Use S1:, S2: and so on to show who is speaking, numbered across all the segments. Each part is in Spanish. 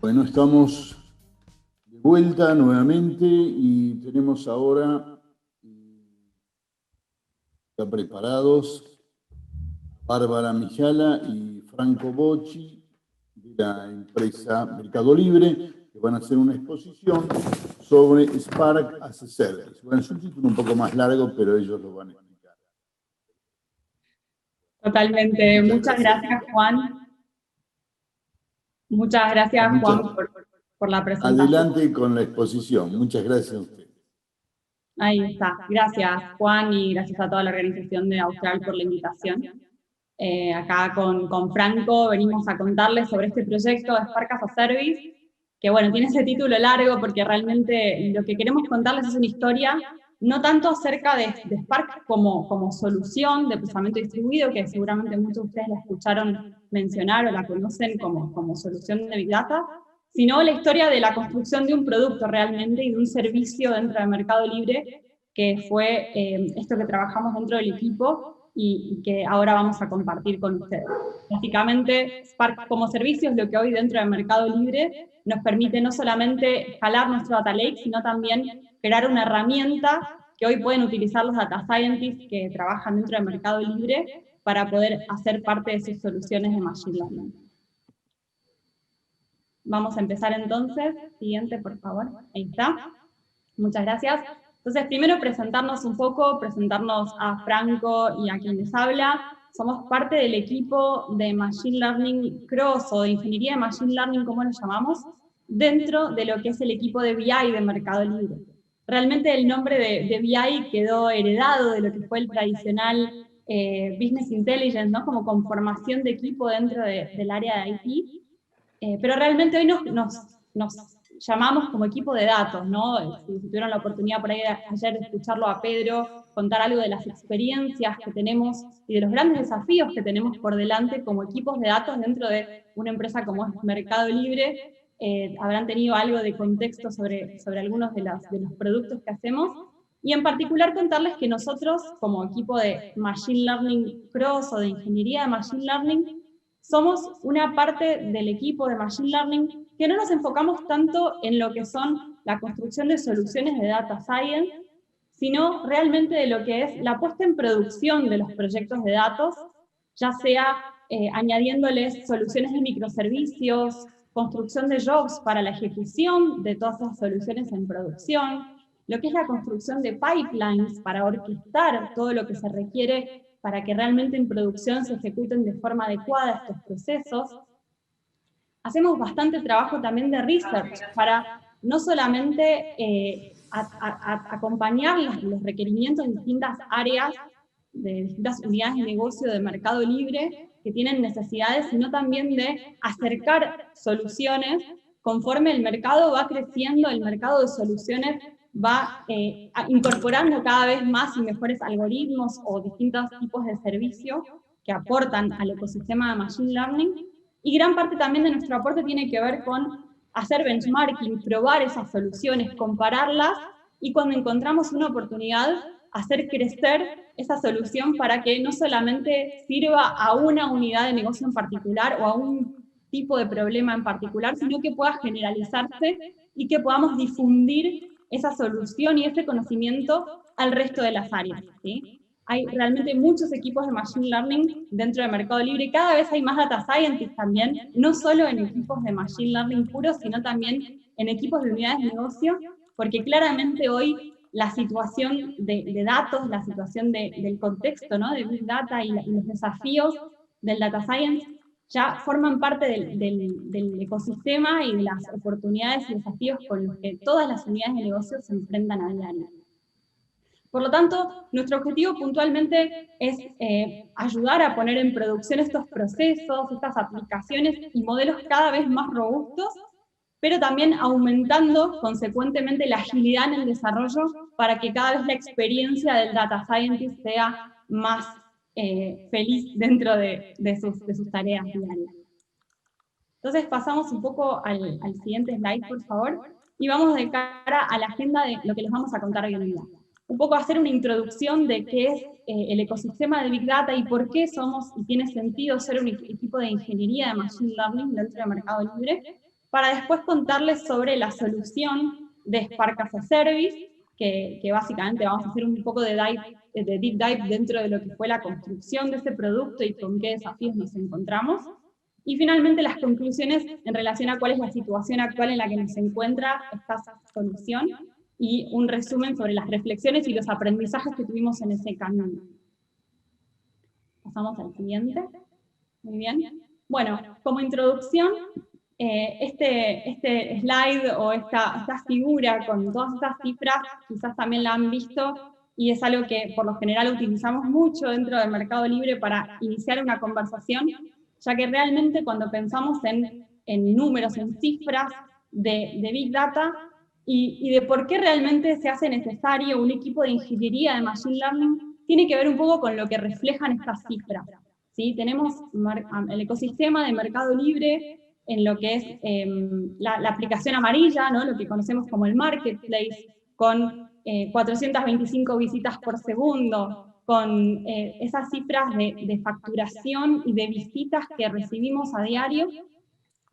S1: Bueno, estamos de vuelta nuevamente y tenemos ahora ya preparados Bárbara Mijala y Franco Bocci de la empresa Mercado Libre, que van a hacer una exposición sobre Spark as a Service. Bueno, es un título un poco más largo, pero ellos lo van a explicar.
S2: Totalmente. Muchas gracias, Juan. Muchas gracias, Juan, por la presentación.
S1: Adelante con la exposición. Muchas gracias a usted.
S2: Ahí está. Gracias, Juan, y gracias a toda la organización de Austral por la invitación. Acá con Franco venimos a contarles sobre este proyecto de Spark as a Service, que bueno, tiene ese título largo porque realmente lo que queremos contarles es una historia no tanto acerca de Spark como solución de procesamiento distribuido, que seguramente muchos de ustedes la escucharon mencionar o la conocen como solución de Big Data, sino la historia de la construcción de un producto realmente y de un servicio dentro del Mercado Libre, que fue esto que trabajamos dentro del equipo y que ahora vamos a compartir con ustedes. Básicamente, Spark como servicio es lo que hoy dentro del Mercado Libre nos permite no solamente escalar nuestro data lake, sino también crear una herramienta que hoy pueden utilizar los data scientists que trabajan dentro del Mercado Libre para poder hacer parte de sus soluciones de Machine Learning. Vamos a empezar entonces. Siguiente, por favor. Ahí está. Muchas gracias. Entonces, primero presentarnos un poco, presentarnos a Franco y a quien les habla. Somos parte del equipo de Machine Learning Cross o de Ingeniería de Machine Learning, como lo llamamos, dentro de lo que es el equipo de BI de Mercado Libre. Realmente el nombre de BI quedó heredado de lo que fue el tradicional Business Intelligence, ¿no? Como conformación de equipo dentro del área de IT. Pero realmente hoy nos llamamos como equipo de datos, ¿no? Si tuvieron la oportunidad por ahí ayer de escucharlo a Pedro, contar algo de las experiencias que tenemos y de los grandes desafíos que tenemos por delante como equipos de datos dentro de una empresa como es Mercado Libre, habrán tenido algo de contexto sobre algunos de los productos que hacemos, y en particular contarles que nosotros, como equipo de Machine Learning Cross o de Ingeniería de Machine Learning, somos una parte del equipo de Machine Learning que no nos enfocamos tanto en lo que son la construcción de soluciones de Data Science, sino realmente de lo que es la puesta en producción de los proyectos de datos, ya sea añadiéndoles soluciones de microservicios, construcción de jobs para la ejecución de todas esas soluciones en producción, lo que es la construcción de pipelines para orquestar todo lo que se requiere para que realmente en producción se ejecuten de forma adecuada estos procesos. Hacemos bastante trabajo también de research para no solamente acompañar los requerimientos de distintas áreas, de distintas unidades de negocio de Mercado Libre que tienen necesidades, sino también de acercar soluciones conforme el mercado va creciendo, el mercado de soluciones va incorporando cada vez más y mejores algoritmos o distintos tipos de servicio que aportan al ecosistema de Machine Learning, y gran parte también de nuestro aporte tiene que ver con hacer benchmarking, probar esas soluciones, compararlas, y cuando encontramos una oportunidad, hacer crecer esa solución para que no solamente sirva a una unidad de negocio en particular o a un tipo de problema en particular, sino que pueda generalizarse y que podamos difundir esa solución y ese conocimiento al resto de las áreas, ¿sí? Hay realmente muchos equipos de Machine Learning dentro del Mercado Libre y cada vez hay más Data Scientists también, no solo en equipos de Machine Learning puros, sino también en equipos de unidades de negocio, porque claramente hoy la situación de datos, la situación del contexto, ¿no? De Big Data y los desafíos del Data Science ya forman parte del ecosistema y de las oportunidades y desafíos con los que todas las unidades de negocio se enfrentan a diario. Por lo tanto, nuestro objetivo puntualmente es ayudar a poner en producción estos procesos, estas aplicaciones y modelos cada vez más robustos, pero también aumentando consecuentemente la agilidad en el desarrollo para que cada vez la experiencia del Data Scientist sea más feliz dentro de sus tareas diarias. Entonces pasamos un poco al siguiente slide, por favor, y vamos de cara a la agenda de lo que les vamos a contar hoy en día. Un poco hacer una introducción de qué es el ecosistema de Big Data y por qué somos y tiene sentido ser un equipo de ingeniería de Machine Learning dentro del Mercado Libre. para después contarles sobre la solución de Spark as a Service, que básicamente vamos a hacer un poco de deep dive dentro de lo que fue la construcción de ese producto y con qué desafíos nos encontramos. Y finalmente las conclusiones en relación a cuál es la situación actual en la que nos encuentra esta solución y un resumen sobre las reflexiones y los aprendizajes que tuvimos en ese camino. Pasamos al siguiente. Muy bien. Bueno, como introducción, este slide o esta figura con todas estas cifras quizás también la han visto y es algo que por lo general utilizamos mucho dentro del Mercado Libre para iniciar una conversación, ya que realmente cuando pensamos en números, en cifras de Big Data y de por qué realmente se hace necesario un equipo de ingeniería de Machine Learning, tiene que ver un poco con lo que reflejan estas cifras. ¿Sí? Tenemos el ecosistema de Mercado Libre en lo que es la aplicación amarilla, ¿no? Lo que conocemos como el marketplace, con 425 visitas por segundo, con esas cifras de facturación y de visitas que recibimos a diario.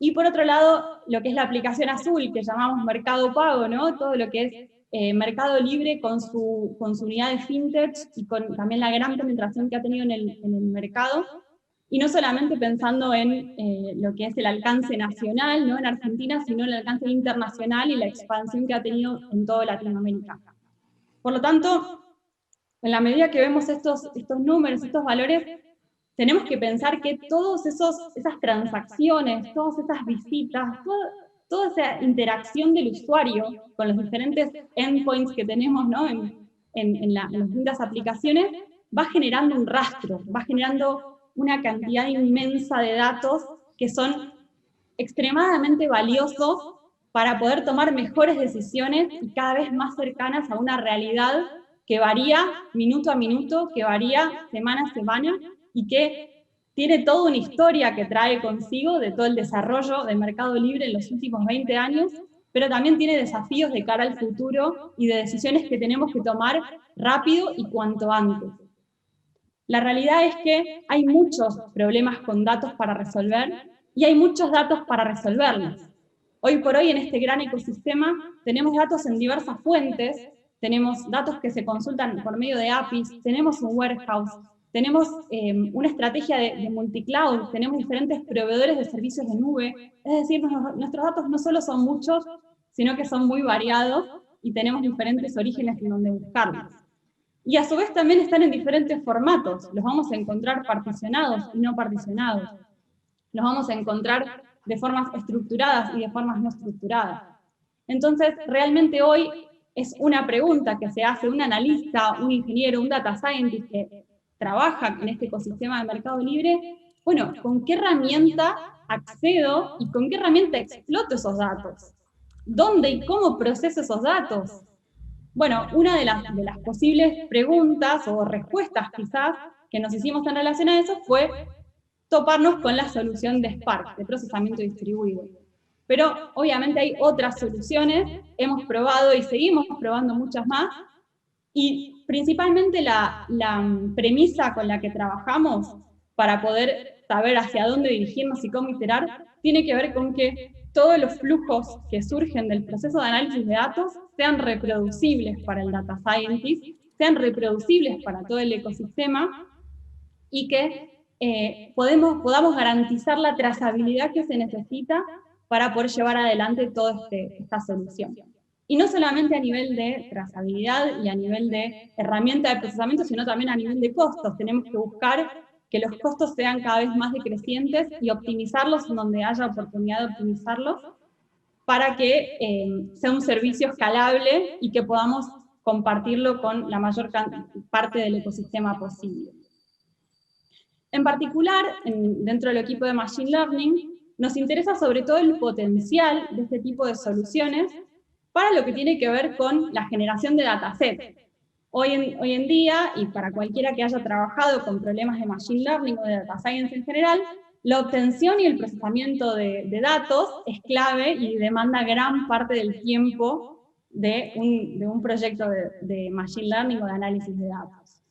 S2: Y por otro lado, lo que es la aplicación azul, que llamamos Mercado Pago, ¿no? Todo lo que es Mercado Libre con su unidad de fintech y con también la gran penetración que ha tenido en el mercado. Y no solamente pensando en lo que es el alcance nacional, ¿no? En Argentina, sino el alcance internacional y la expansión que ha tenido en toda Latinoamérica. Por lo tanto, en la medida que vemos estos números, estos valores, tenemos que pensar que todas esas transacciones, todas esas visitas, toda esa interacción del usuario con los diferentes endpoints que tenemos, ¿no? en las distintas aplicaciones, va generando un rastro, va generando una cantidad inmensa de datos que son extremadamente valiosos para poder tomar mejores decisiones y cada vez más cercanas a una realidad que varía minuto a minuto, que varía semana a semana y que tiene toda una historia que trae consigo de todo el desarrollo del Mercado Libre en los últimos 20 años, pero también tiene desafíos de cara al futuro y de decisiones que tenemos que tomar rápido y cuanto antes. La realidad es que hay muchos problemas con datos para resolver y hay muchos datos para resolverlos. Hoy por hoy en este gran ecosistema tenemos datos en diversas fuentes, tenemos datos que se consultan por medio de APIs, tenemos un warehouse, tenemos una estrategia de multicloud, tenemos diferentes proveedores de servicios de nube, es decir, nuestros datos no solo son muchos, sino que son muy variados y tenemos diferentes orígenes en donde buscarlos. Y a su vez también están en diferentes formatos, los vamos a encontrar particionados y no particionados, los vamos a encontrar de formas estructuradas y de formas no estructuradas. Entonces, realmente hoy es una pregunta que se hace un analista, un ingeniero, un data scientist que trabaja en este ecosistema de Mercado Libre, bueno, ¿con qué herramienta accedo y con qué herramienta exploto esos datos? ¿Dónde y cómo proceso esos datos? Bueno, una de las posibles preguntas o respuestas quizás que nos hicimos en relación a eso fue toparnos con la solución de Spark, de procesamiento distribuido. Pero obviamente hay otras soluciones, hemos probado y seguimos probando muchas más, y principalmente la premisa con la que trabajamos para poder saber hacia dónde dirigirnos y cómo iterar, tiene que ver con que todos los flujos que surgen del proceso de análisis de datos sean reproducibles para el data scientist, sean reproducibles para todo el ecosistema y que podamos garantizar la trazabilidad que se necesita para poder llevar adelante toda esta solución. Y no solamente a nivel de trazabilidad y a nivel de herramienta de procesamiento, sino también a nivel de costos. Tenemos que buscar que los costos sean cada vez más decrecientes y optimizarlos en donde haya oportunidad de optimizarlos para que sea un servicio escalable y que podamos compartirlo con la mayor parte del ecosistema posible. En particular, dentro del equipo de Machine Learning, nos interesa sobre todo el potencial de este tipo de soluciones para lo que tiene que ver con la generación de dataset. Hoy en día, y para cualquiera que haya trabajado con problemas de Machine Learning o de Data Science en general, la obtención y el procesamiento de datos es clave y demanda gran parte del tiempo de un proyecto de Machine Learning o de análisis de datos.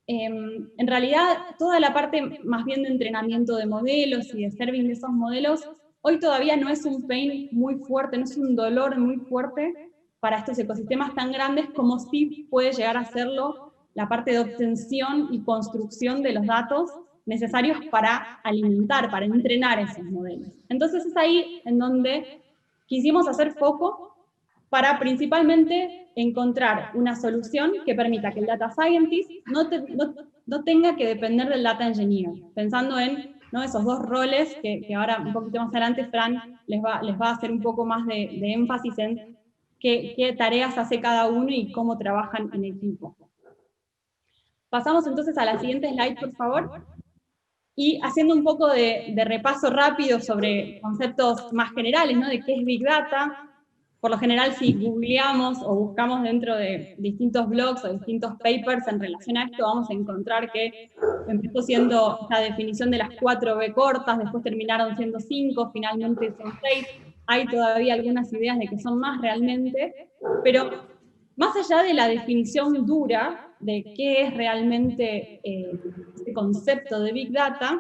S2: En realidad, toda la parte más bien de entrenamiento de modelos y de serving de esos modelos hoy todavía no es un pain muy fuerte, no es un dolor muy fuerte para estos ecosistemas tan grandes como sí puede llegar a serlo la parte de obtención y construcción de los datos necesarios para alimentar, para entrenar esos modelos. Entonces es ahí en donde quisimos hacer foco para principalmente encontrar una solución que permita que el data scientist no tenga que depender del data engineer, pensando en, ¿no?, esos dos roles que ahora un poquito más adelante Fran les va a hacer un poco más de énfasis en qué tareas hace cada uno y cómo trabajan en equipo. Pasamos entonces a la siguiente slide, por favor. Y haciendo un poco de repaso rápido sobre conceptos más generales, ¿no?, de qué es Big Data. Por lo general, si googleamos o buscamos dentro de distintos blogs o distintos papers en relación a esto, vamos a encontrar que empezó siendo la definición de las 4B cortas, después terminaron siendo 5, finalmente son 6. Hay todavía algunas ideas de que son más realmente, pero más allá de la definición dura de qué es realmente este concepto de Big Data,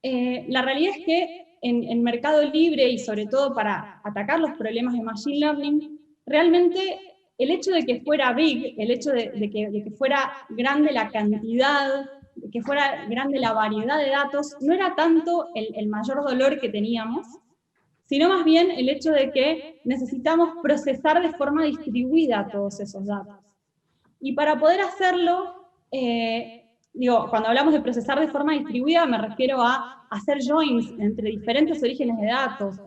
S2: la realidad es que en Mercado Libre, y sobre todo para atacar los problemas de Machine Learning, realmente el hecho de que fuera big, el hecho de que fuera grande la cantidad, de que fuera grande la variedad de datos, no era tanto el mayor dolor que teníamos, sino más bien el hecho de que necesitamos procesar de forma distribuida todos esos datos. Y para poder hacerlo, cuando hablamos de procesar de forma distribuida, me refiero a hacer joins entre diferentes orígenes de datos,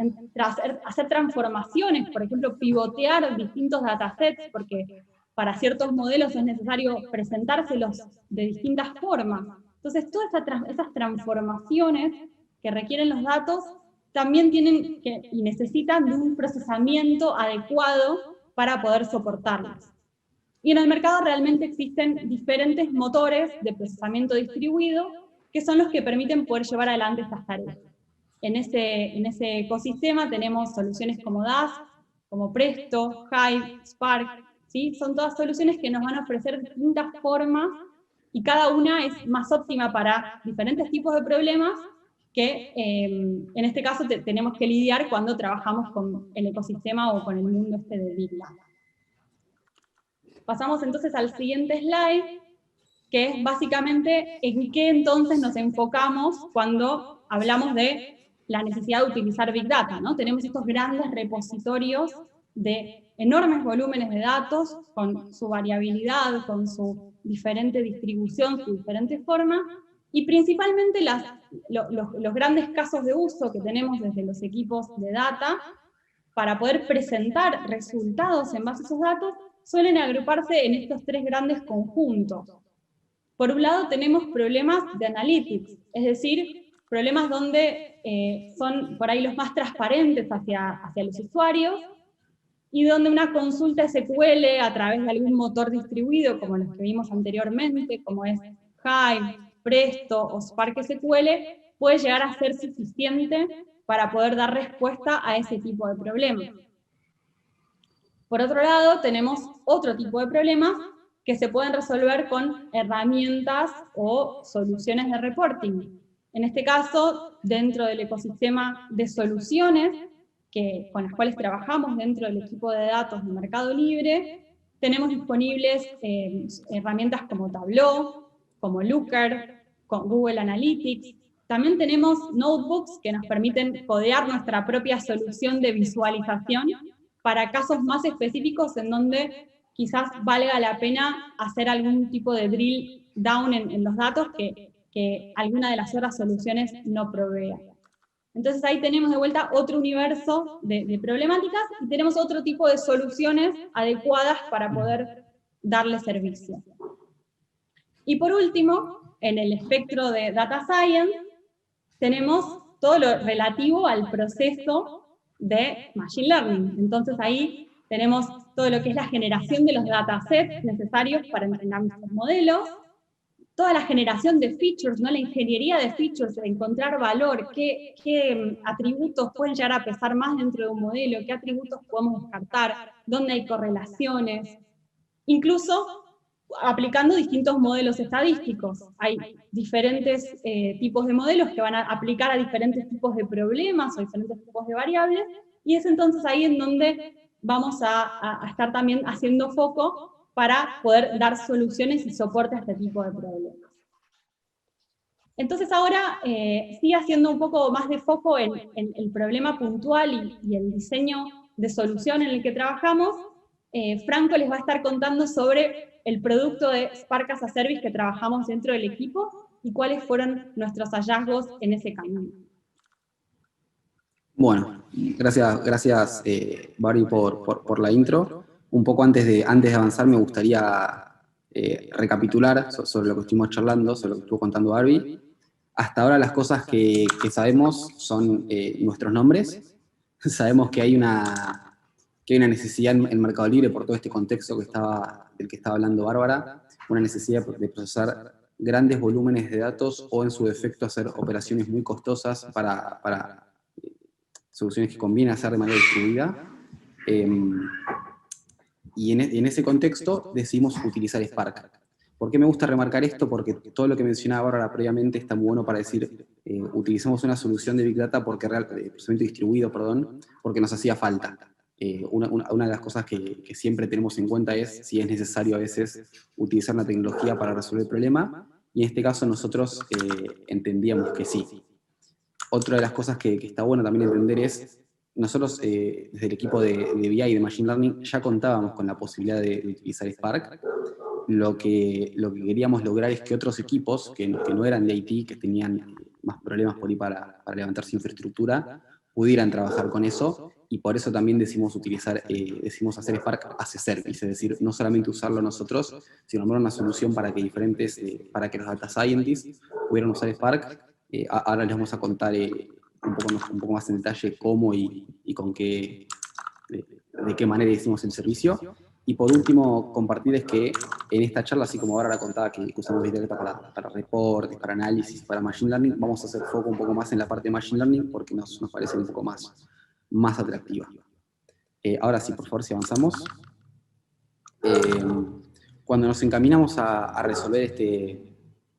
S2: hacer transformaciones, por ejemplo, pivotear distintos datasets, porque para ciertos modelos es necesario presentárselos de distintas formas. Entonces, todas esas transformaciones que requieren los datos también tienen y necesitan de un procesamiento adecuado para poder soportarlas. Y en el mercado realmente existen diferentes motores de procesamiento distribuido que son los que permiten poder llevar adelante estas tareas. En ese ecosistema tenemos soluciones como Dask, como Presto, Hive, Spark, ¿sí? Son todas soluciones que nos van a ofrecer distintas formas y cada una es más óptima para diferentes tipos de problemas que en este caso tenemos que lidiar cuando trabajamos con el ecosistema o con el mundo de Big Data. Pasamos entonces al siguiente slide, que es básicamente en qué entonces nos enfocamos cuando hablamos de la necesidad de utilizar Big Data, ¿no? Tenemos estos grandes repositorios de enormes volúmenes de datos, con su variabilidad, con su diferente distribución, su diferente forma, y principalmente los grandes casos de uso que tenemos desde los equipos de data para poder presentar resultados en base a esos datos suelen agruparse en estos tres grandes conjuntos. Por un lado tenemos problemas de analytics, es decir, problemas donde son por ahí los más transparentes hacia los usuarios, y donde una consulta SQL a través de algún motor distribuido, como los que vimos anteriormente, como es Hive, Presto o Spark SQL, puede llegar a ser suficiente para poder dar respuesta a ese tipo de problemas. Por otro lado, tenemos otro tipo de problemas que se pueden resolver con herramientas o soluciones de reporting. En este caso, dentro del ecosistema de soluciones con las cuales trabajamos dentro del equipo de datos de Mercado Libre, tenemos disponibles herramientas como Tableau, como Looker, con Google Analytics. También tenemos notebooks que nos permiten codear nuestra propia solución de visualización para casos más específicos en donde quizás valga la pena hacer algún tipo de drill down en los datos que alguna de las otras soluciones no provea. Entonces ahí tenemos de vuelta otro universo de problemáticas y tenemos otro tipo de soluciones adecuadas para poder darle servicio. Y por último, en el espectro de Data Science, tenemos todo lo relativo al proceso de Machine Learning. Entonces ahí tenemos todo lo que es la generación de los datasets necesarios para entrenar nuestros modelos, toda la generación de features, ¿no? La ingeniería de features, de encontrar valor, qué atributos pueden llegar a pesar más dentro de un modelo, qué atributos podemos descartar, dónde hay correlaciones. Incluso aplicando distintos modelos estadísticos. Hay diferentes tipos de modelos que van a aplicar a diferentes tipos de problemas o diferentes tipos de variables, y es entonces ahí en donde vamos a estar también haciendo foco para poder dar soluciones y soporte a este tipo de problemas. Entonces ahora sigue haciendo un poco más de foco en el problema puntual y el diseño de solución en el que trabajamos. Franco les va a estar contando sobre el producto de Spark as a Service que trabajamos dentro del equipo y cuáles fueron nuestros hallazgos en ese camino.
S3: Bueno, gracias Barbie por la intro. Un poco antes de avanzar me gustaría recapitular sobre lo que estuvimos charlando, sobre lo que estuvo contando Barbie. Hasta ahora las cosas que sabemos son nuestros nombres. Sabemos que hay una necesidad en Mercado Libre por todo este contexto del que estaba hablando Bárbara, una necesidad de procesar grandes volúmenes de datos o en su defecto hacer operaciones muy costosas para soluciones que conviene hacer de manera distribuida. Y en ese contexto decidimos utilizar Spark. ¿Por qué me gusta remarcar esto? Porque todo lo que mencionaba ahora previamente está muy bueno para decir, utilizamos una solución de Big Data procesamiento distribuido, porque nos hacía falta. Una de las cosas que siempre tenemos en cuenta es si es necesario a veces utilizar la tecnología para resolver el problema, y en este caso nosotros entendíamos que sí. Otra de las cosas que está bueno también entender es, nosotros desde el equipo de BI y de Machine Learning ya contábamos con la posibilidad de utilizar Spark. Lo que queríamos lograr es que otros equipos que no eran de IT, que tenían más problemas por ahí para levantar su infraestructura, pudieran trabajar con eso, y por eso también decidimos hacer Spark as a Service, es decir, no solamente usarlo nosotros, sino armar una solución para que para que los data scientists pudieran usar Spark. Ahora les vamos a contar un poco más en detalle cómo y con de qué manera hicimos el servicio. Y por último, compartirles que en esta charla, así como ahora la contaba que usamos Big Data para reportes, para análisis, para Machine Learning, vamos a hacer foco un poco más en la parte de Machine Learning porque nos parece un poco más atractiva. Ahora sí, por favor, si avanzamos. Cuando nos encaminamos a resolver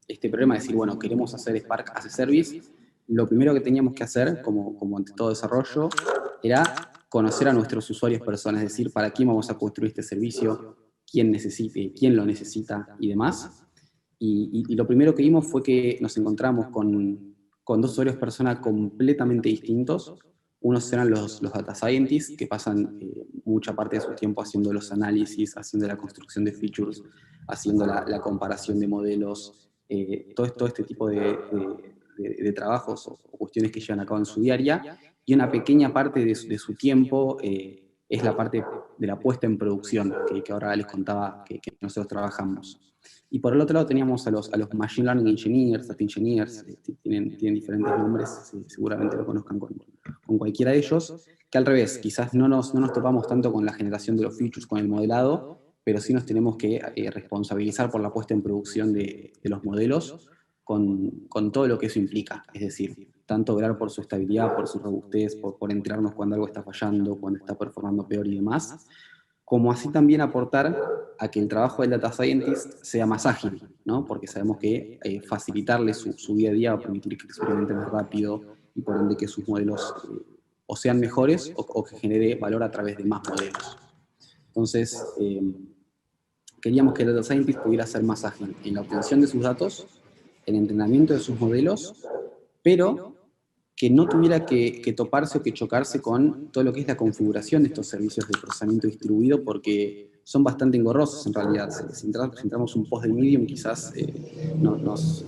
S3: este problema, de decir, bueno, queremos hacer Spark as a Service, lo primero que teníamos que hacer, como ante todo desarrollo, era conocer a nuestros usuarios personas, es decir, para quién vamos a construir este servicio, quién lo necesita y demás. Y lo primero que vimos fue que nos encontramos con dos usuarios personas completamente distintos. Unos eran los data scientists, que pasan mucha parte de su tiempo haciendo los análisis, haciendo la construcción de features, haciendo la comparación de modelos, todo este tipo de trabajos o cuestiones que llevan a cabo en su diaria, y una pequeña parte de su tiempo es la parte de la puesta en producción, que ahora les contaba que nosotros trabajamos. Y por el otro lado teníamos a los Machine Learning Engineers, Data Engineers, tienen diferentes nombres, seguramente lo conozcan con cualquiera de ellos, que al revés, quizás no nos topamos tanto con la generación de los features, con el modelado, pero sí nos tenemos que responsabilizar por la puesta en producción de los modelos, con todo lo que eso implica, es decir, tanto velar por su estabilidad, por su robustez, por enterarnos cuando algo está fallando, cuando está performando peor y demás, como así también aportar a que el trabajo del data scientist sea más ágil, ¿no? Porque sabemos que facilitarle su día a día va a permitir que experimente más rápido y por ende que sus modelos o sean mejores o que genere valor a través de más modelos. Entonces, queríamos que el data scientist pudiera ser más ágil en la obtención de sus datos, el entrenamiento de sus modelos, pero que no tuviera que toparse o que chocarse con todo lo que es la configuración de estos servicios de procesamiento distribuido, porque son bastante engorrosos en realidad. Si entramos un post del Medium, quizás nos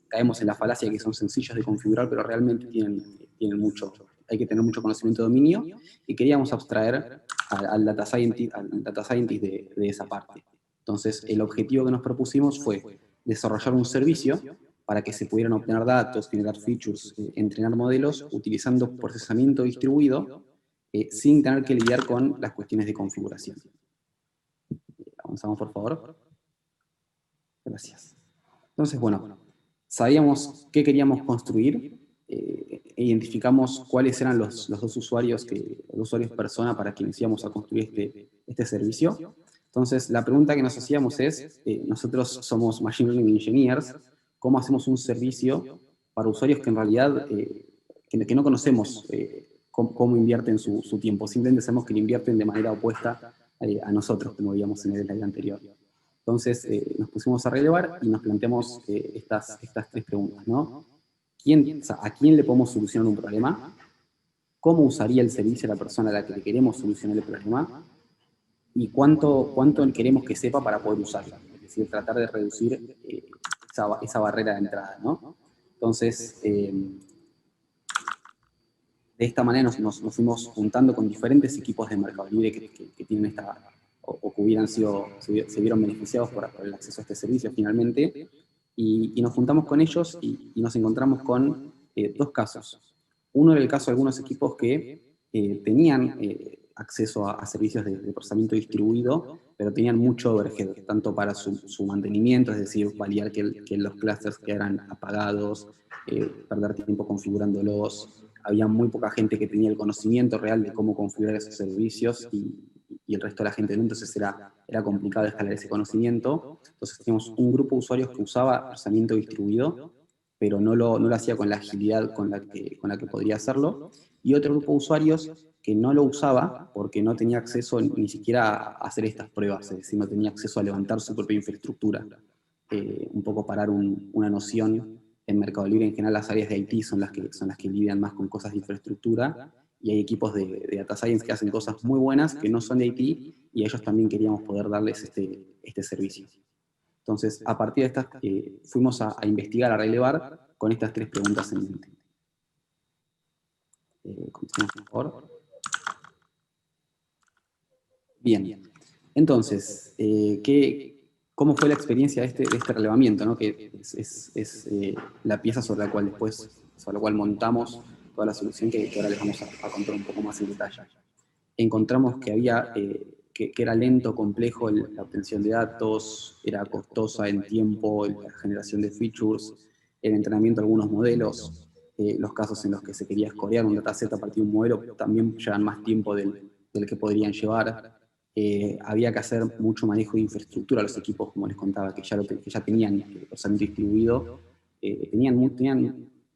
S3: caemos en la falacia de que son sencillos de configurar, pero realmente tienen mucho, hay que tener mucho conocimiento de dominio, y queríamos abstraer al data scientist de esa parte. Entonces, el objetivo que nos propusimos fue desarrollar un servicio para que se pudieran obtener datos, generar features, entrenar modelos, utilizando procesamiento distribuido, sin tener que lidiar con las cuestiones de configuración. Avanzamos, por favor. Gracias. Entonces, bueno, sabíamos qué queríamos construir, identificamos cuáles eran los dos usuarios persona para quienes íbamos a construir este servicio. Entonces, la pregunta que nos hacíamos es, nosotros somos Machine Learning Engineers, ¿cómo hacemos un servicio para usuarios que en realidad que no conocemos cómo invierten su tiempo? Simplemente sabemos que lo invierten de manera opuesta a nosotros, como veíamos en el slide anterior. Entonces, nos pusimos a relevar y nos planteamos estas tres preguntas, ¿no? ¿A quién le podemos solucionar un problema? ¿Cómo usaría el servicio la persona a la que le queremos solucionar el problema? ¿Y cuánto queremos que sepa para poder usarla? Es decir, tratar de reducir esa barrera de entrada, ¿no? Entonces, de esta manera nos fuimos juntando con diferentes equipos de Mercado Libre que tienen o que se vieron beneficiados por el acceso a este servicio finalmente, y nos juntamos con ellos y nos encontramos con dos casos. Uno era el caso de algunos equipos que tenían acceso a servicios de procesamiento distribuido, pero tenían mucho overhead, tanto para su mantenimiento, es decir, validar que los clusters quedaran apagados, perder tiempo configurándolos. Había muy poca gente que tenía el conocimiento real de cómo configurar esos servicios y el resto de la gente no, entonces era complicado escalar ese conocimiento. Entonces teníamos un grupo de usuarios que usaba procesamiento distribuido, pero no lo hacía con la agilidad con la que podría hacerlo, y otro grupo de usuarios que no lo usaba porque no tenía acceso ni siquiera a hacer estas pruebas, es decir, no tenía acceso a levantar su propia infraestructura. Un poco parar una noción. En Mercado Libre, en general, las áreas de IT son las que lidian más con cosas de infraestructura, y hay equipos de Data Science que hacen cosas muy buenas que no son de IT, y a ellos también queríamos poder darles este servicio. Entonces, a partir de estas, fuimos a investigar, a relevar con estas tres preguntas en mente. Continuamos, por favor. Bien. Entonces, ¿cómo fue la experiencia de este relevamiento, ¿no? Que es la pieza sobre la cual montamos toda la solución que ahora les vamos a contar un poco más en detalle. Encontramos que que era lento, complejo la obtención de datos, era costosa en tiempo, la generación de features, el entrenamiento de algunos modelos, los casos en los que se quería escorear un dataset a partir de un modelo también llevan más tiempo del que podrían llevar. Había que hacer mucho manejo de infraestructura. Los equipos, como les contaba, que ya tenían procesamiento distribuido, tenían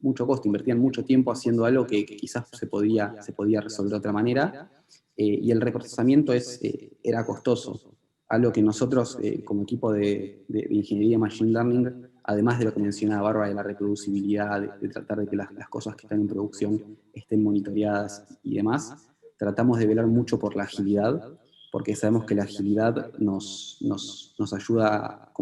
S3: mucho costo, invertían mucho tiempo haciendo algo que quizás se podía resolver de otra manera, y el reprocesamiento era costoso. Algo que nosotros, como equipo de ingeniería Machine Learning, además de lo que mencionaba Bárbara, de la reproducibilidad, de tratar de que las cosas que están en producción estén monitoreadas y demás, tratamos de velar mucho por la agilidad, porque sabemos que la agilidad nos ayuda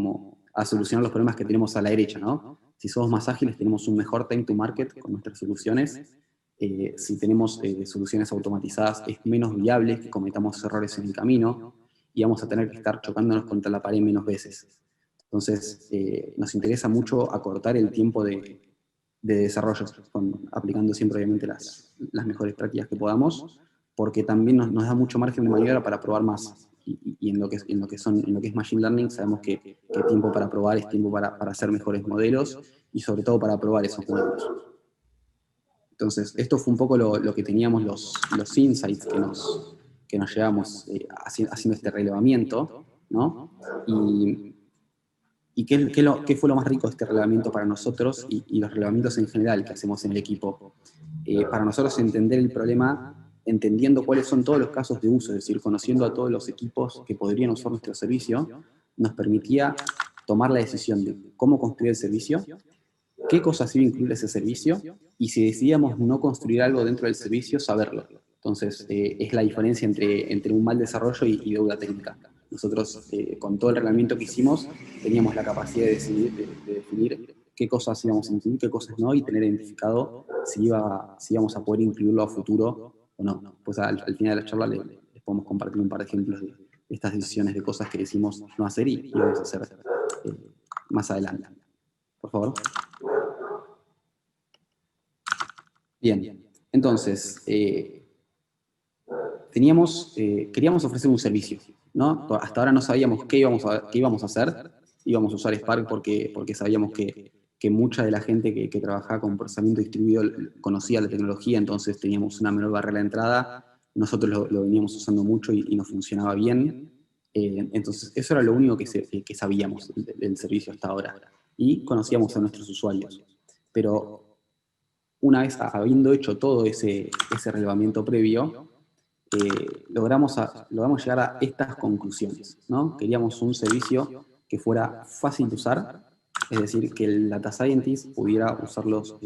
S3: a solucionar los problemas que tenemos a la derecha, ¿no? Si somos más ágiles, tenemos un mejor time to market con nuestras soluciones. Si tenemos soluciones automatizadas, es menos viable que cometamos errores en el camino y vamos a tener que estar chocándonos contra la pared menos veces. Entonces, nos interesa mucho acortar el tiempo de desarrollo, aplicando siempre, obviamente, las mejores prácticas que podamos, porque también nos da mucho margen de maniobra para probar más. Y en lo que es Machine Learning, sabemos que tiempo para probar es tiempo para hacer mejores modelos, y sobre todo para probar esos modelos. Entonces, esto fue un poco lo que teníamos, los insights que nos llevamos haciendo este relevamiento, ¿no? ¿Y qué fue lo más rico de este relevamiento para nosotros y los relevamientos en general que hacemos en el equipo? Para nosotros, entender el problema, entendiendo cuáles son todos los casos de uso, es decir, conociendo a todos los equipos que podrían usar nuestro servicio, nos permitía tomar la decisión de cómo construir el servicio, qué cosas iba a incluir ese servicio, y si decidíamos no construir algo dentro del servicio, saberlo. Entonces, es la diferencia entre un mal desarrollo y deuda técnica. Nosotros, con todo el reglamento que hicimos, teníamos la capacidad de definir qué cosas íbamos a incluir, qué cosas no, y tener identificado si íbamos a poder incluirlo a futuro o no. Pues al final de la charla les podemos compartir un par de ejemplos de estas decisiones, de cosas que decidimos no hacer y vamos a hacer más adelante. Por favor. Bien, entonces, queríamos ofrecer un servicio, ¿no? Hasta ahora no sabíamos qué íbamos a hacer. Íbamos a usar Spark porque sabíamos que mucha de la gente que trabajaba con procesamiento distribuido conocía la tecnología, entonces teníamos una menor barrera de entrada. Nosotros lo veníamos usando mucho y nos funcionaba bien. Entonces, eso era lo único que sabíamos del servicio hasta ahora. Y conocíamos a nuestros usuarios. Pero una vez habiendo hecho todo ese relevamiento previo, logramos llegar a estas conclusiones, ¿no? Queríamos un servicio que fuera fácil de usar, es decir, que el Data Scientist pudiera usarlos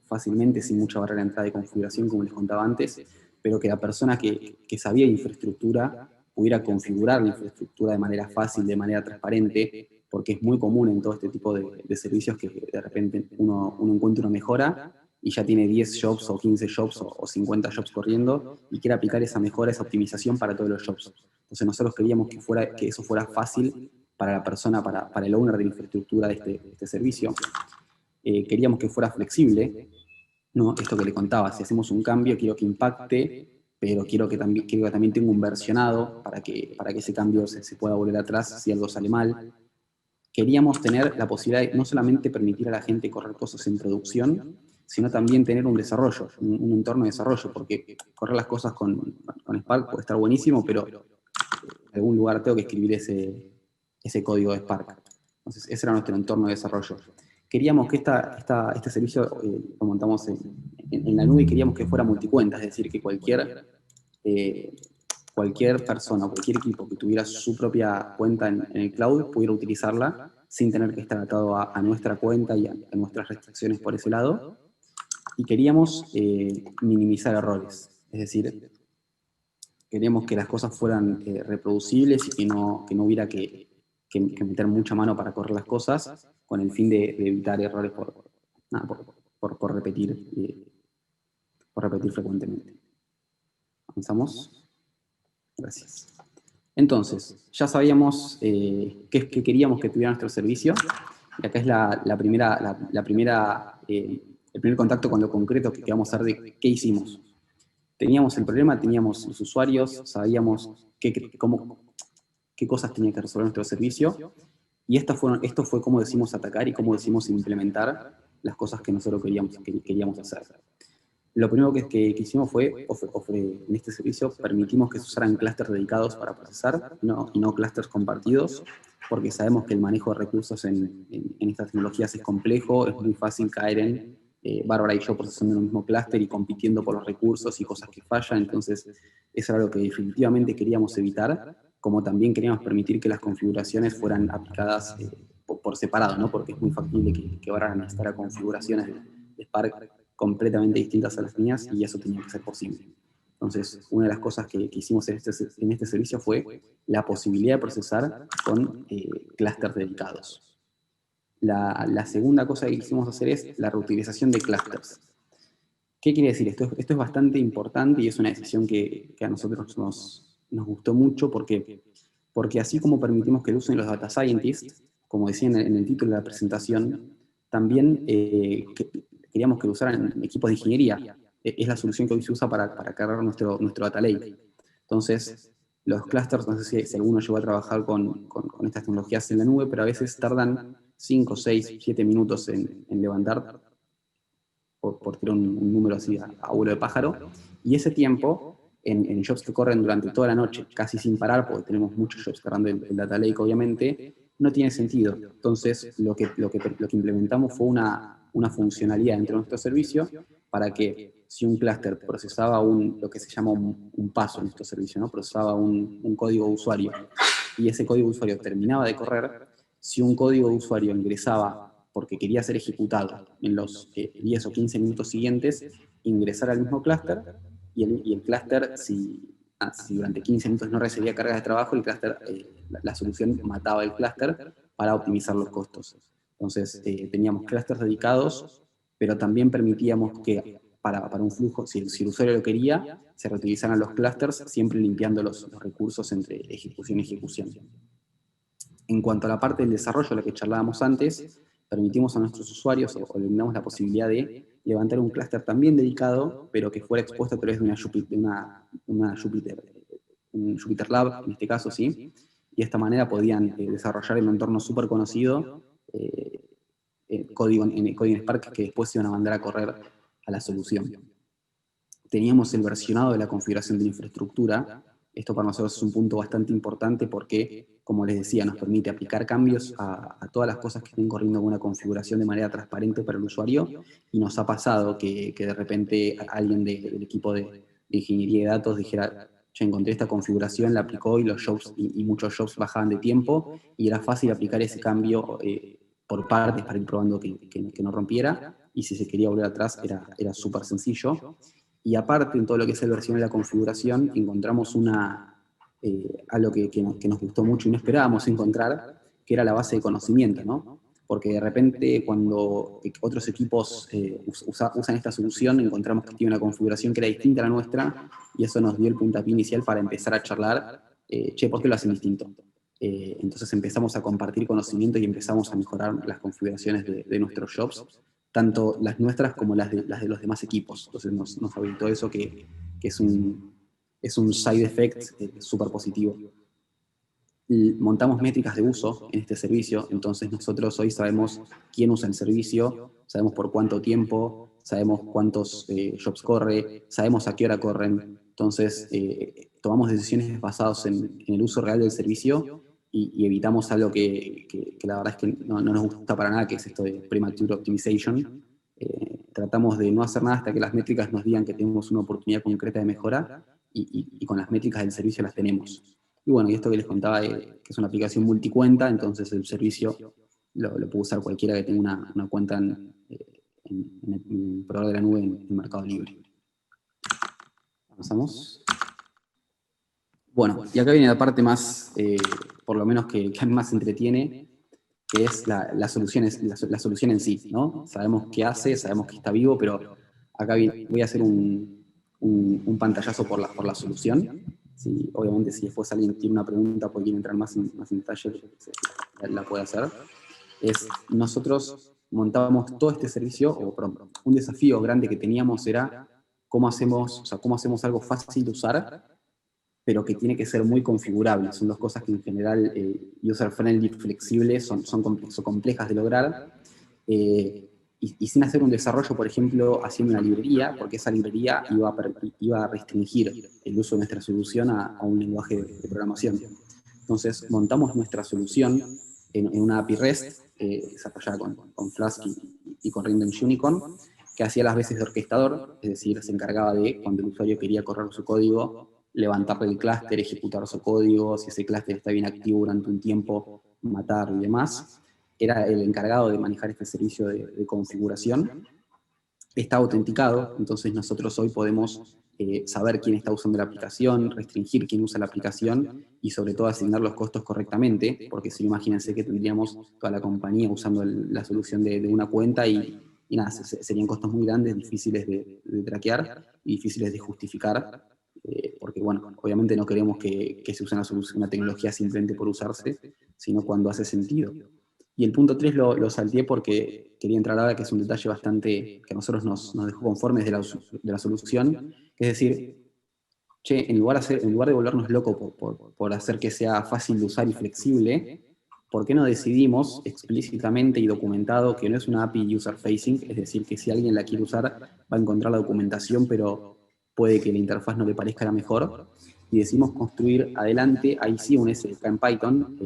S3: fácilmente, sin mucha barrera de entrada de configuración, como les contaba antes, pero que la persona que sabía de infraestructura pudiera configurar la infraestructura de manera fácil, de manera transparente, porque es muy común en todo este tipo de servicios que de repente uno encuentra una mejora y ya tiene 10 jobs o 15 jobs o 50 jobs corriendo y quiere aplicar esa mejora, esa optimización para todos los jobs. Entonces nosotros queríamos que eso fuera fácil para la persona, para el owner de la infraestructura de este servicio. Queríamos que fuera flexible, ¿no? Esto que le contaba, si hacemos un cambio quiero que impacte, pero quiero que también tenga un versionado para que ese cambio se pueda volver atrás si algo sale mal. Queríamos tener la posibilidad de no solamente permitir a la gente correr cosas en producción, sino también tener un desarrollo, un entorno de desarrollo, porque correr las cosas con Spark puede estar buenísimo, pero en algún lugar tengo que escribir ese código de Spark. Entonces, ese era nuestro entorno de desarrollo. Queríamos que este servicio lo montamos en la nube y queríamos que fuera multicuenta, es decir, que cualquier persona, cualquier equipo que tuviera su propia cuenta en el cloud pudiera utilizarla sin tener que estar atado a nuestra cuenta y a nuestras restricciones por ese lado. Y queríamos minimizar errores, es decir, queríamos que las cosas fueran reproducibles y que no hubiera que meter mucha mano para correr las cosas, con el fin de evitar errores por repetir frecuentemente. ¿Avanzamos? Gracias. Entonces, ya sabíamos qué queríamos que tuviera nuestro servicio. Y acá es el primer contacto con lo concreto que vamos a hacer de qué hicimos. Teníamos el problema, teníamos los usuarios, sabíamos qué cosas tenía que resolver nuestro servicio. Y esto fue cómo decidimos atacar y cómo decidimos implementar las cosas que nosotros queríamos hacer. Lo primero que hicimos fue, en este servicio, permitimos que se usaran clústeres dedicados para procesar y no clústeres compartidos, porque sabemos que el manejo de recursos en estas tecnologías es complejo, es muy fácil caer en Bárbara y yo procesando en el mismo clúster y compitiendo por los recursos y cosas que fallan. Entonces, eso era lo que definitivamente queríamos evitar, como también queríamos permitir que las configuraciones fueran aplicadas por separado, ¿no? Porque es muy factible que Bárbara necesitara configuraciones de Spark completamente distintas a las mías y eso tenía que ser posible. Entonces, una de las cosas que hicimos en este servicio fue la posibilidad de procesar con clústeres dedicados. La segunda cosa que quisimos hacer es la reutilización de clústeres. ¿Qué quiere decir esto? Esto es bastante importante y es una decisión que a nosotros nos gustó mucho porque así como permitimos que lo usen los data scientists, como decía en el título de la presentación, también queríamos que lo usaran en equipos de ingeniería. Es la solución que hoy se usa para cargar nuestro data lake. Entonces, los clusters, no sé si alguno llegó a trabajar con estas tecnologías en la nube, pero a veces tardan 5, 6, 7 minutos en levantar, por tirar un número así a vuelo de pájaro, y ese tiempo, en jobs que corren durante toda la noche, casi sin parar, porque tenemos muchos jobs cargando el data lake, obviamente, no tiene sentido. Entonces, lo que implementamos fue una funcionalidad dentro de nuestro servicio para que si un clúster procesaba lo que se llama un paso en nuestro servicio, ¿no? Procesaba un código de usuario y ese código de usuario terminaba de correr, si un código de usuario ingresaba porque quería ser ejecutado en los 10 o 15 minutos siguientes, ingresar al mismo clúster y el clúster, si durante 15 minutos no recibía cargas de trabajo, el clúster, la solución mataba el clúster para optimizar los costos. Entonces, teníamos clústeres dedicados, pero también permitíamos que para un flujo, si el usuario lo quería, se reutilizaran los clústeres, siempre limpiando los recursos entre ejecución y ejecución. En cuanto a la parte del desarrollo, de la que charlábamos antes, permitimos a nuestros usuarios, o le brindamos la posibilidad de levantar un clúster también dedicado, pero que fuera expuesto a través de un Jupyter Lab, en este caso, ¿sí? Y de esta manera podían desarrollar en un entorno súper conocido código en Spark que después se iban a mandar a correr a la solución. Teníamos el versionado de la configuración de la infraestructura, Esto para nosotros es un punto bastante importante porque, como les decía, nos permite aplicar cambios a todas las cosas que estén corriendo con una configuración de manera transparente para el usuario, y nos ha pasado que de repente alguien del equipo de ingeniería de datos dijera, yo encontré esta configuración, la aplicó y los jobs y muchos jobs bajaban de tiempo, y era fácil aplicar ese cambio por partes para ir probando que no rompiera, y si se quería volver atrás era súper sencillo. Y aparte, en todo lo que es el versión de la configuración, encontramos algo que nos gustó mucho y no esperábamos encontrar, que era la base de conocimiento, ¿no? Porque de repente cuando otros equipos usan esta solución, encontramos que tiene una configuración que era distinta a la nuestra, y eso nos dio el puntapié inicial para empezar a charlar, che, ¿por qué lo hacen distinto? Entonces empezamos a compartir conocimiento y empezamos a mejorar las configuraciones de nuestros jobs, tanto las nuestras como las de los demás equipos. Entonces nos habilitó eso que es un side effect súper positivo. Y montamos métricas de uso en este servicio, entonces nosotros hoy sabemos quién usa el servicio, sabemos por cuánto tiempo, sabemos cuántos jobs corre, sabemos a qué hora corren. Entonces tomamos decisiones basadas en el uso real del servicio, y evitamos algo que la verdad es que no nos gusta para nada, que es esto de premature optimization. Tratamos de no hacer nada hasta que las métricas nos digan que tenemos una oportunidad concreta de mejora, y con las métricas del servicio las tenemos. Y bueno, y esto que les contaba, que es una aplicación multicuenta, entonces el servicio lo puede usar cualquiera que tenga una cuenta en el proveedor de la nube en Mercado Libre. Avanzamos. Bueno, y acá viene la parte más, por lo menos que a mí más entretiene, que es la solución en sí, ¿no? Sabemos qué hace, sabemos que está vivo, pero acá voy a hacer un pantallazo por la solución. Sí, obviamente, si después alguien tiene una pregunta o quiere entrar más en detalle, la puede hacer. Nosotros montábamos todo este servicio, un desafío grande que teníamos era cómo hacemos algo fácil de usar, pero que tiene que ser muy configurable. Son dos cosas que en general, user-friendly, flexibles, son complejas de lograr. Y sin hacer un desarrollo, por ejemplo, haciendo una librería, porque esa librería iba a restringir el uso de nuestra solución a un lenguaje de programación. Entonces, montamos nuestra solución en una API REST, desarrollada con Flask y corriendo en Unicorn, que hacía las veces de orquestador, es decir, se encargaba de, cuando el usuario quería correr su código, levantarle el clúster, ejecutar su código, si ese clúster está bien activo durante un tiempo, matar y demás. Era el encargado de manejar este servicio de configuración. Está autenticado, entonces nosotros hoy podemos saber quién está usando la aplicación, restringir quién usa la aplicación, y sobre todo asignar los costos correctamente, porque si no, imagínense que tendríamos toda la compañía usando la solución de una cuenta, y nada, serían costos muy grandes, difíciles de traquear y difíciles de justificar, porque bueno, obviamente no queremos que se use una tecnología simplemente por usarse, sino cuando hace sentido. Y el punto 3 lo salteé porque quería entrar ahora, que es un detalle bastante que a nosotros nos dejó conformes de la solución, que es decir, che, en lugar de volvernos locos por hacer que sea fácil de usar y flexible, ¿por qué no decidimos explícitamente y documentado que no es una API user-facing? Es decir, que si alguien la quiere usar va a encontrar la documentación, pero puede que la interfaz no le parezca la mejor, y decidimos construir adelante, ahí sí, un SDK en Python.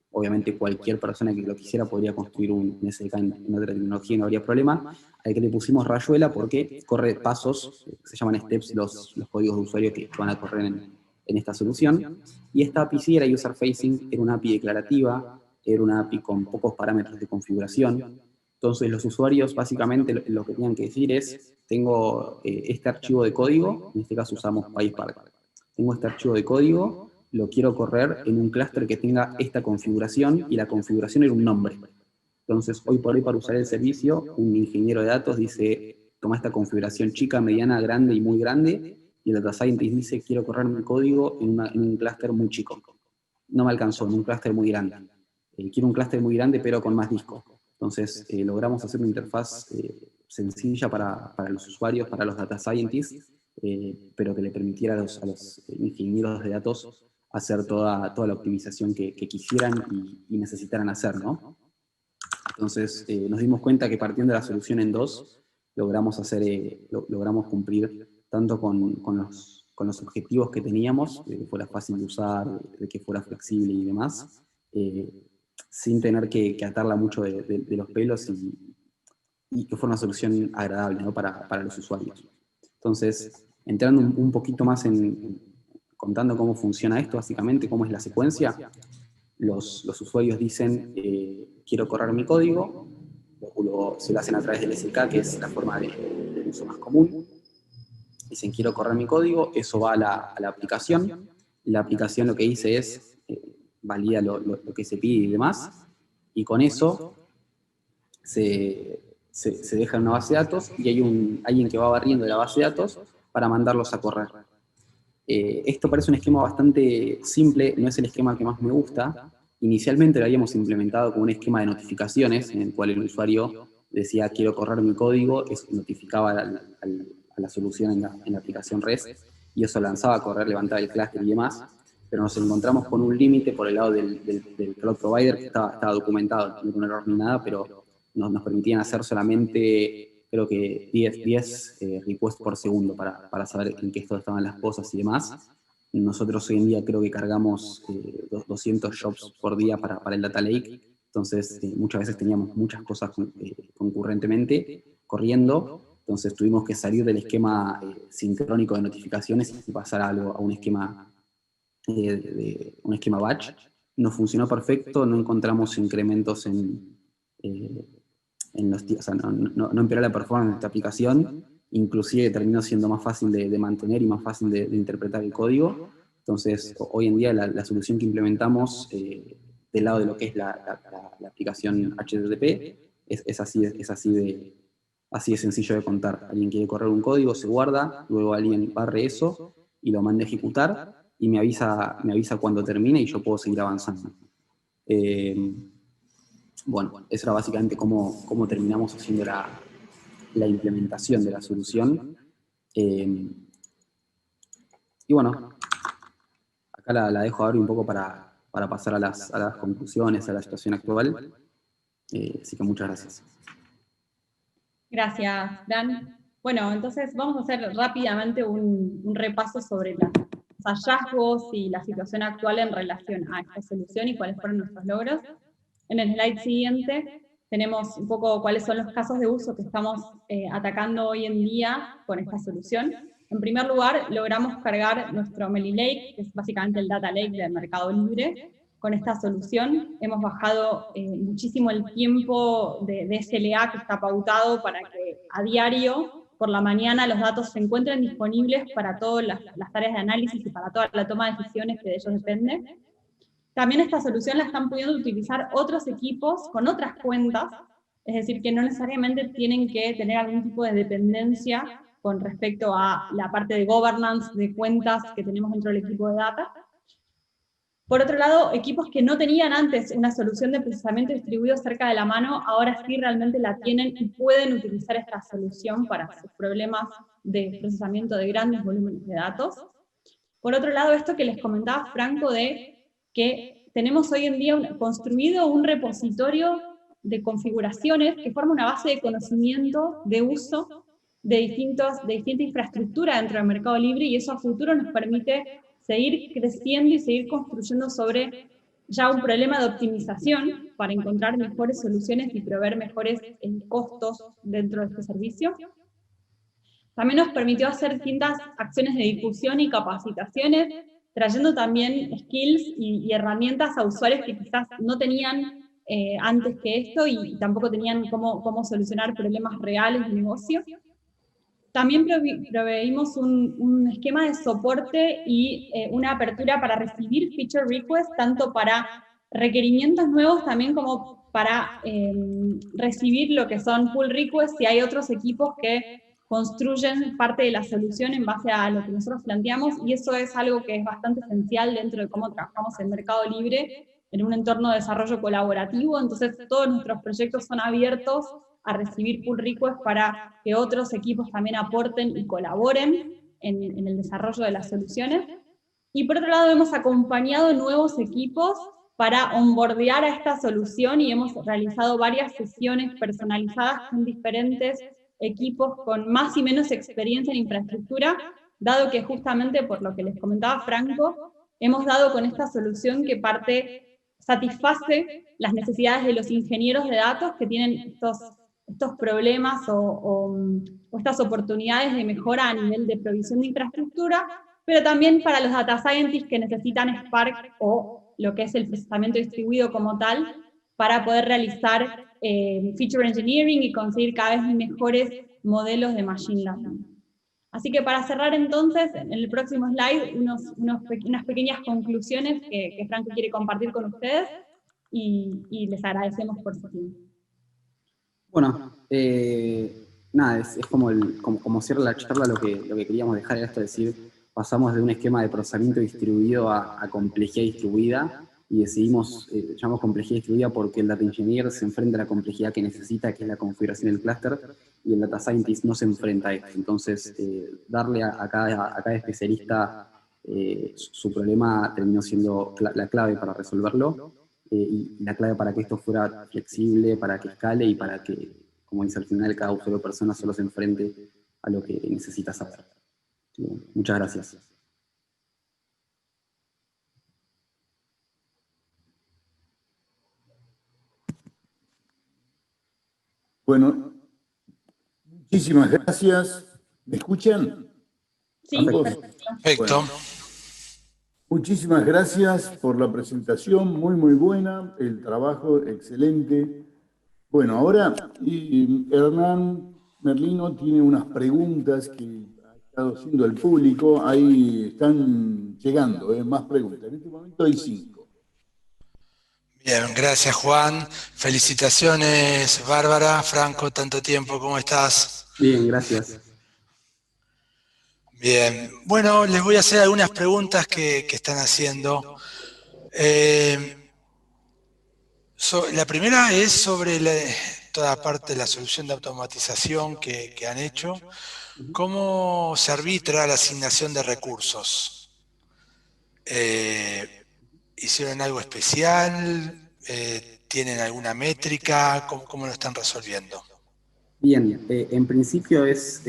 S3: Obviamente cualquier persona que lo quisiera podría construir un SDK en otra tecnología y no habría problema, al que le pusimos Rayuela porque corre pasos, se llaman steps los códigos de usuario que van a correr en esta solución. Y esta API sí era user-facing, era una API declarativa, era una API con pocos parámetros de configuración. Entonces los usuarios básicamente lo que tenían que decir es, tengo este archivo de código, en este caso usamos PySpark, tengo este archivo de código, lo quiero correr en un clúster que tenga esta configuración, y la configuración era un nombre. Entonces, hoy por hoy, para usar el servicio, un ingeniero de datos dice, toma esta configuración chica, mediana, grande y muy grande, y el data scientist dice, quiero correr mi código en un clúster muy chico. No me alcanzó, en un clúster muy grande. Quiero un clúster muy grande, pero con más disco. Entonces, logramos hacer una interfaz sencilla para los usuarios, para los data scientists, pero que le permitiera a los ingenieros de datos hacer toda la optimización que quisieran y necesitaran hacer, ¿no? Entonces, nos dimos cuenta que partiendo de la solución en 2, logramos cumplir tanto con los objetivos que teníamos, de que fuera fácil de usar, de que fuera flexible y demás, sin tener que atarla mucho de los pelos y que fuera una solución agradable, ¿no? para los usuarios. Entonces, entrando un poquito más contando cómo funciona esto, básicamente, cómo es la secuencia, los usuarios dicen, quiero correr mi código, se lo hacen a través del SDK, que es la forma de uso más común. Dicen, quiero correr mi código, eso va a la aplicación. La aplicación lo que dice es, valida lo que se pide y demás, y con eso se deja en una base de datos y hay alguien que va barriendo de la base de datos para mandarlos a correr. Esto parece un esquema bastante simple, no es el esquema que más me gusta. Inicialmente lo habíamos implementado como un esquema de notificaciones, en el cual el usuario decía, quiero correr mi código, eso notificaba a la solución en la aplicación REST, y eso lanzaba a correr, levantaba el clúster y demás, pero nos encontramos con un límite por el lado del cloud provider, que estaba documentado, no con error ni nada, pero nos permitían hacer solamente, creo que 10 requests por segundo para saber en qué estado estaban las cosas y demás. Nosotros hoy en día creo que cargamos 200 jobs por día para el Data Lake, entonces muchas veces teníamos muchas cosas concurrentemente corriendo, entonces tuvimos que salir del esquema sincrónico de notificaciones y pasar a un esquema batch. No funcionó perfecto, no encontramos incrementos o sea, no empeoró la performance de esta aplicación, inclusive terminó siendo más fácil de mantener y más fácil de interpretar el código. Entonces, hoy en día la solución que implementamos del lado de lo que es la aplicación HTTP es así de sencillo de contar. Alguien quiere correr un código, se guarda, luego alguien barre eso y lo manda a ejecutar y me avisa cuando termine y yo puedo seguir avanzando. Bueno, eso era básicamente cómo terminamos haciendo la implementación de la solución. Y bueno, acá la dejo ahora un poco para pasar a las conclusiones, a la situación actual. Así que muchas gracias.
S2: Gracias, Dan. Bueno, entonces vamos a hacer rápidamente un repaso sobre los hallazgos y la situación actual en relación a esta solución y cuáles fueron nuestros logros. En el slide siguiente tenemos un poco cuáles son los casos de uso que estamos atacando hoy en día con esta solución. En primer lugar, logramos cargar nuestro Meli Lake, que es básicamente el Data Lake del Mercado Libre. Con esta solución hemos bajado muchísimo el tiempo de SLA que está pautado para que a diario, por la mañana, los datos se encuentren disponibles para todas las tareas de análisis y para toda la toma de decisiones que de ellos depende. También esta solución la están pudiendo utilizar otros equipos con otras cuentas, es decir, que no necesariamente tienen que tener algún tipo de dependencia con respecto a la parte de governance de cuentas que tenemos dentro del equipo de data. Por otro lado, equipos que no tenían antes una solución de procesamiento distribuido cerca de la mano, ahora sí realmente la tienen y pueden utilizar esta solución para sus problemas de procesamiento de grandes volúmenes de datos. Por otro lado, esto que les comentaba Franco de que tenemos hoy en día construido un repositorio de configuraciones que forma una base de conocimiento, de uso de distinta infraestructura dentro del Mercado Libre, y eso a futuro nos permite seguir creciendo y seguir construyendo sobre ya un problema de optimización para encontrar mejores soluciones y proveer mejores costos dentro de este servicio. También nos permitió hacer distintas acciones de difusión y capacitaciones, trayendo también skills y herramientas a usuarios que quizás no tenían antes que esto y tampoco tenían cómo solucionar problemas reales de negocio. También proveímos un esquema de soporte y una apertura para recibir feature requests, tanto para requerimientos nuevos también como para recibir lo que son pull requests, si hay otros equipos que construyen parte de la solución en base a lo que nosotros planteamos, y eso es algo que es bastante esencial dentro de cómo trabajamos en Mercado Libre, en un entorno de desarrollo colaborativo. Entonces todos nuestros proyectos son abiertos a recibir pull requests para que otros equipos también aporten y colaboren en el desarrollo de las soluciones. Y por otro lado hemos acompañado nuevos equipos para onboardear a esta solución y hemos realizado varias sesiones personalizadas con diferentes equipos con más y menos experiencia en infraestructura dado que justamente por lo que les comentaba Franco, hemos dado con esta solución que satisface las necesidades de los ingenieros de datos que tienen estos problemas o estas oportunidades de mejora a nivel de provisión de infraestructura, pero también para los data scientists que necesitan Spark o lo que es el procesamiento distribuido como tal, para poder realizar feature engineering y conseguir cada vez mejores modelos de machine learning. Así que para cerrar entonces, en el próximo slide, unas pequeñas conclusiones que Franco quiere compartir con ustedes y les agradecemos por su tiempo.
S3: Bueno, nada, es como cierra la charla, lo que queríamos dejar era esto, decir, pasamos de un esquema de procesamiento distribuido a complejidad distribuida, y decidimos, llamamos complejidad distribuida porque el data engineer se enfrenta a la complejidad que necesita, que es la configuración del clúster, y el data scientist no se enfrenta a esto. Entonces, darle a cada especialista su problema terminó siendo la clave para resolverlo, y la clave para que esto fuera flexible, para que escale y para que, como dice al final, cada usuario o persona solo se enfrente a lo que necesita saber. Muchas gracias.
S1: Bueno, muchísimas gracias. ¿Me escuchan?
S2: Sí,
S1: perfecto. Bueno, muchísimas gracias por la presentación, muy buena, el trabajo excelente. Bueno, ahora Hernán Merlino tiene unas preguntas que ha estado haciendo el público, ahí están llegando, más preguntas. En este momento hay 5.
S4: Bien, gracias Juan. Felicitaciones Bárbara, Franco, tanto tiempo, ¿cómo estás?
S3: Bien, gracias.
S4: Bien, bueno, les voy a hacer algunas preguntas que están haciendo. La primera es sobre toda parte de la solución de automatización que han hecho. ¿Cómo se arbitra la asignación de recursos? ¿Hicieron algo especial? ¿Tienen alguna métrica? ¿Cómo lo están resolviendo?
S3: Bien, en principio es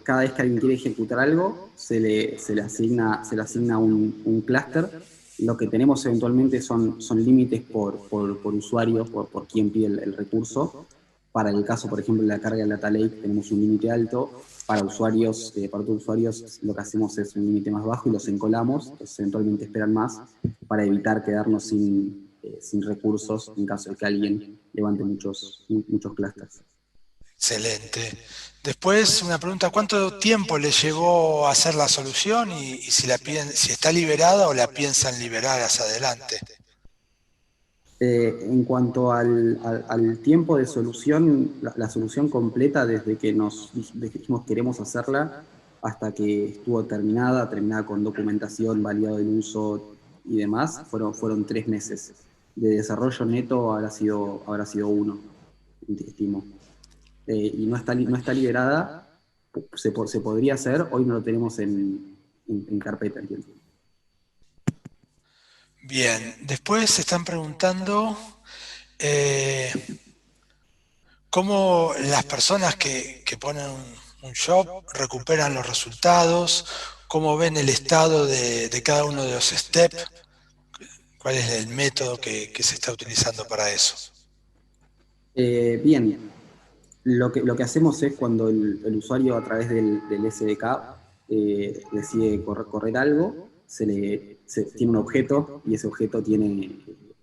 S3: cada vez que alguien quiere ejecutar algo, se le asigna un clúster. Lo que tenemos eventualmente son límites por usuario, por quien pide el recurso. Para el caso, por ejemplo, de la carga del data lake tenemos un límite alto. Para usuarios, para otros usuarios lo que hacemos es un límite más bajo y los encolamos, entonces eventualmente esperan más para evitar quedarnos sin recursos en caso de que alguien levante muchos clústeres.
S4: Excelente. Después, una pregunta, ¿cuánto tiempo les llevó a hacer la solución y si está liberada o la piensan liberar hacia adelante?
S3: En cuanto al tiempo de solución, la solución completa desde que nos dijimos queremos hacerla hasta que estuvo terminada con documentación, validado del uso y demás, fueron 3 meses. De desarrollo neto habrá sido 1, estimo. Y no está liberada, se podría hacer, hoy no lo tenemos en carpeta, entiendo.
S4: Bien, después se están preguntando cómo las personas que ponen un job recuperan los resultados, cómo ven el estado de cada uno de los steps, cuál es el método que se está utilizando para eso.
S3: Bien, lo que hacemos es cuando el usuario a través del SDK decide correr algo, tiene un objeto y ese objeto tiene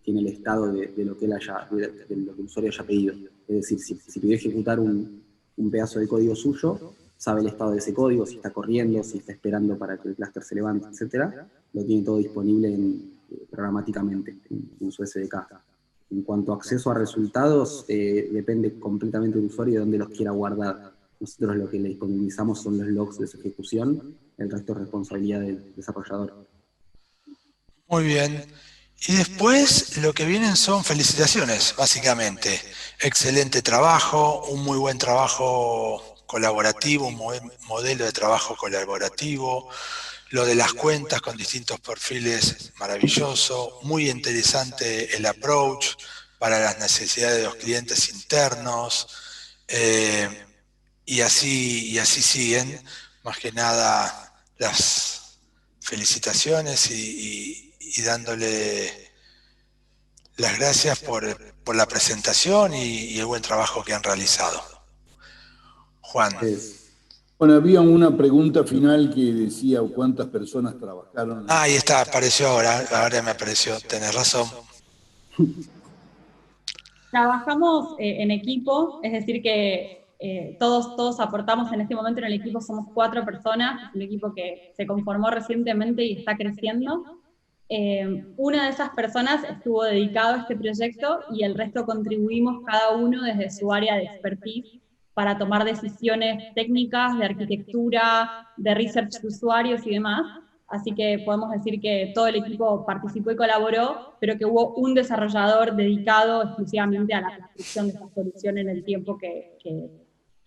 S3: el estado de lo que el usuario haya pedido. Es decir, si pidió ejecutar un pedazo de código suyo, sabe el estado de ese código, si está corriendo, si está esperando para que el clúster se levante, etc. Lo tiene todo disponible programáticamente en su SDK. En cuanto a acceso a resultados, depende completamente del usuario y de dónde los quiera guardar. Nosotros lo que le disponibilizamos son los logs de su ejecución, el resto es responsabilidad del desarrollador.
S4: Muy bien. Y después lo que vienen son felicitaciones, básicamente. Excelente trabajo, un muy buen trabajo colaborativo, un modelo de trabajo colaborativo, lo de las cuentas con distintos perfiles, maravilloso, muy interesante el approach para las necesidades de los clientes internos, y así siguen, más que nada las felicitaciones y dándole las gracias por la presentación y el buen trabajo que han realizado. Juan.
S1: Bueno, había una pregunta final que decía cuántas personas trabajaron.
S4: Ahí está, apareció ahora me apareció, tenés razón.
S2: Trabajamos en equipo, es decir que todos aportamos en este momento en el equipo, somos 4 personas, es un equipo que se conformó recientemente y está creciendo. Una de esas personas estuvo dedicado a este proyecto y el resto contribuimos cada uno desde su área de expertise para tomar decisiones técnicas, de arquitectura, de research de usuarios y demás. Así que podemos decir que todo el equipo participó y colaboró, pero que hubo un desarrollador dedicado exclusivamente a la construcción de esta solución en el tiempo que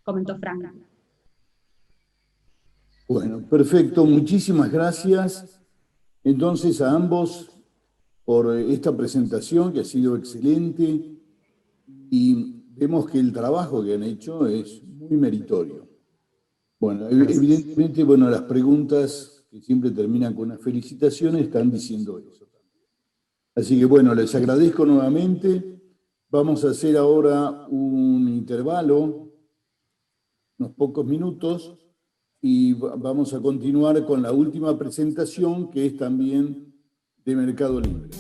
S2: comentó Frank.
S1: Bueno, perfecto, muchísimas gracias. Entonces a ambos por esta presentación que ha sido excelente y vemos que el trabajo que han hecho es muy meritorio. Bueno, evidentemente, bueno, las preguntas que siempre terminan con unas felicitaciones están diciendo eso. Así que bueno, les agradezco nuevamente. Vamos a hacer ahora un intervalo, unos pocos minutos, y vamos a continuar con la última presentación, que es también de Mercado Libre.